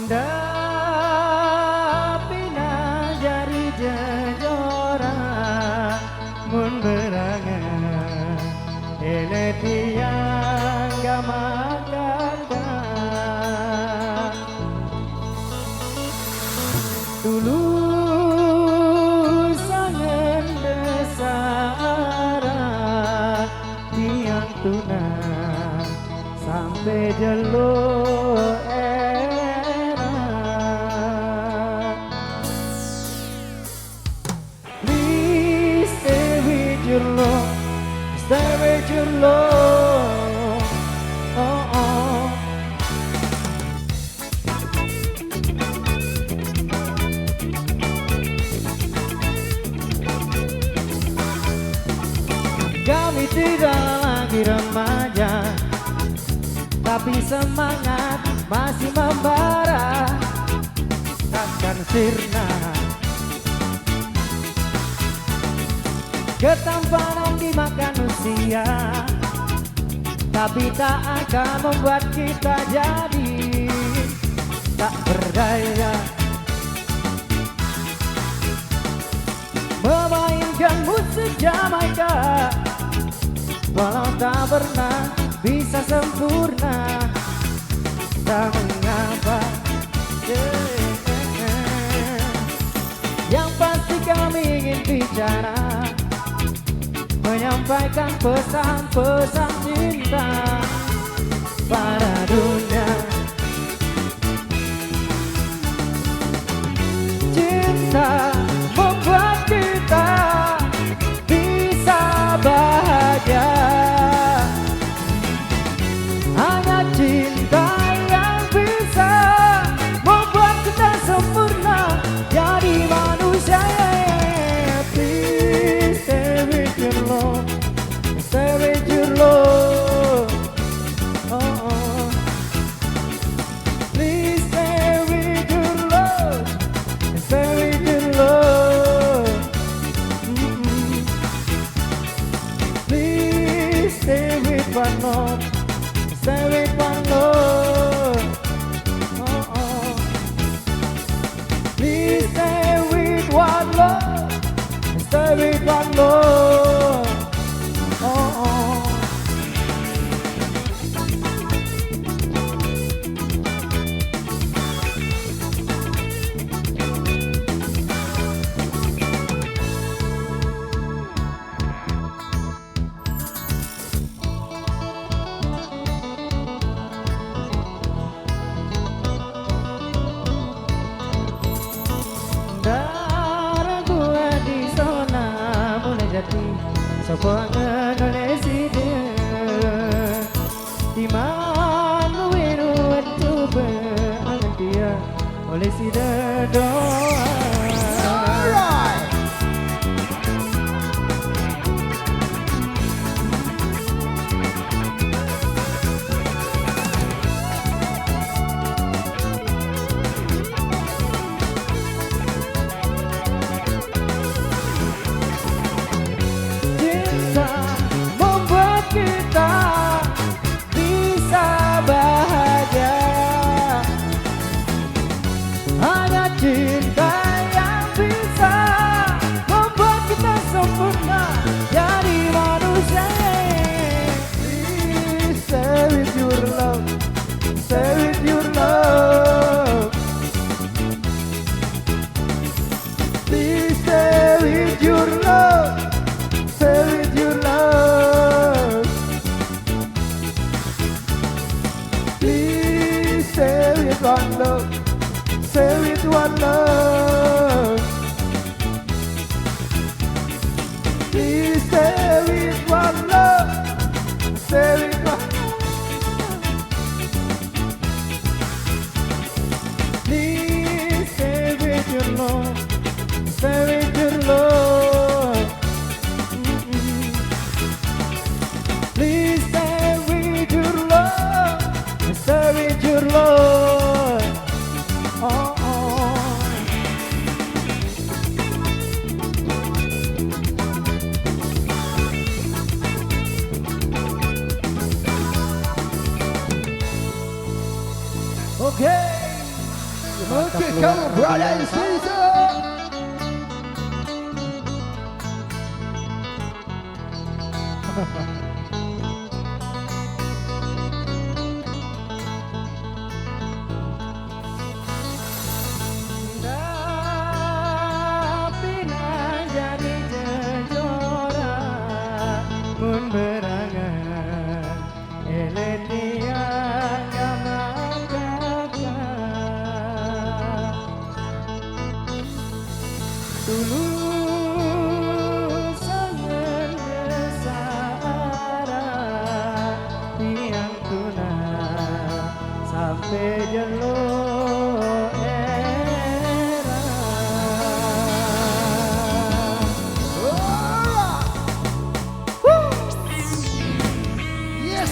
Dapina jari jejora mun berangan ini tiang gamakan dulu sangen desara tiang tunang sampai jelo era. Please stay with your love, stay with your love. Oh, oh. Kami tidak lagi remaja, tapi semangat masih membara, takkan sirna. Ketampanan dimakan usia, tapi tak akan membuat kita jadi tak berdaya. Memainkan musik Jamaika, walau tak pernah bisa sempurna, tak mengapa. Yang pasti kami ingin bicara, menyampaikan pesan-pesan cinta pada dunia. Cinta membuat kita bisa bahagia. Hanya cinta yang bisa membuat kita sempurna jadi manusia. Please stay with your love, stay with your love. Oh, oh. Please stay with your love, stay with your love. Please stay with one love, stay with one love. Oh, oh. Please stay with one love, stay with one love. Oh, oh. Darah gue di zona mulai jati, sebuah Indonesia di mana wiru itu berhenti oleh si doa. Cinta membuat kita bisa bahagia. Hanya cinta yang bisa membuat kita sempurna jadi manusia. Please stay with your love, stay with your love. Please stay with your love, stay with your love. Please stay with one love, stay with one love. Please stay with one love, stay with one love. Please stay with your love, stay with your love. Please stay with your love, stay with your love. Oh, oh. Okay. Oke, kamu brother and sister. Tapi jadi jejora mun berangan eletia gamangkaka dulu sangat besara tiang tuna sampai jelo era Yes.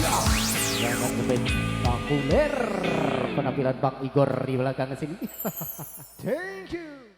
Jangan ngeband populer penampilan Bang Igor di belakang sini. Thank you.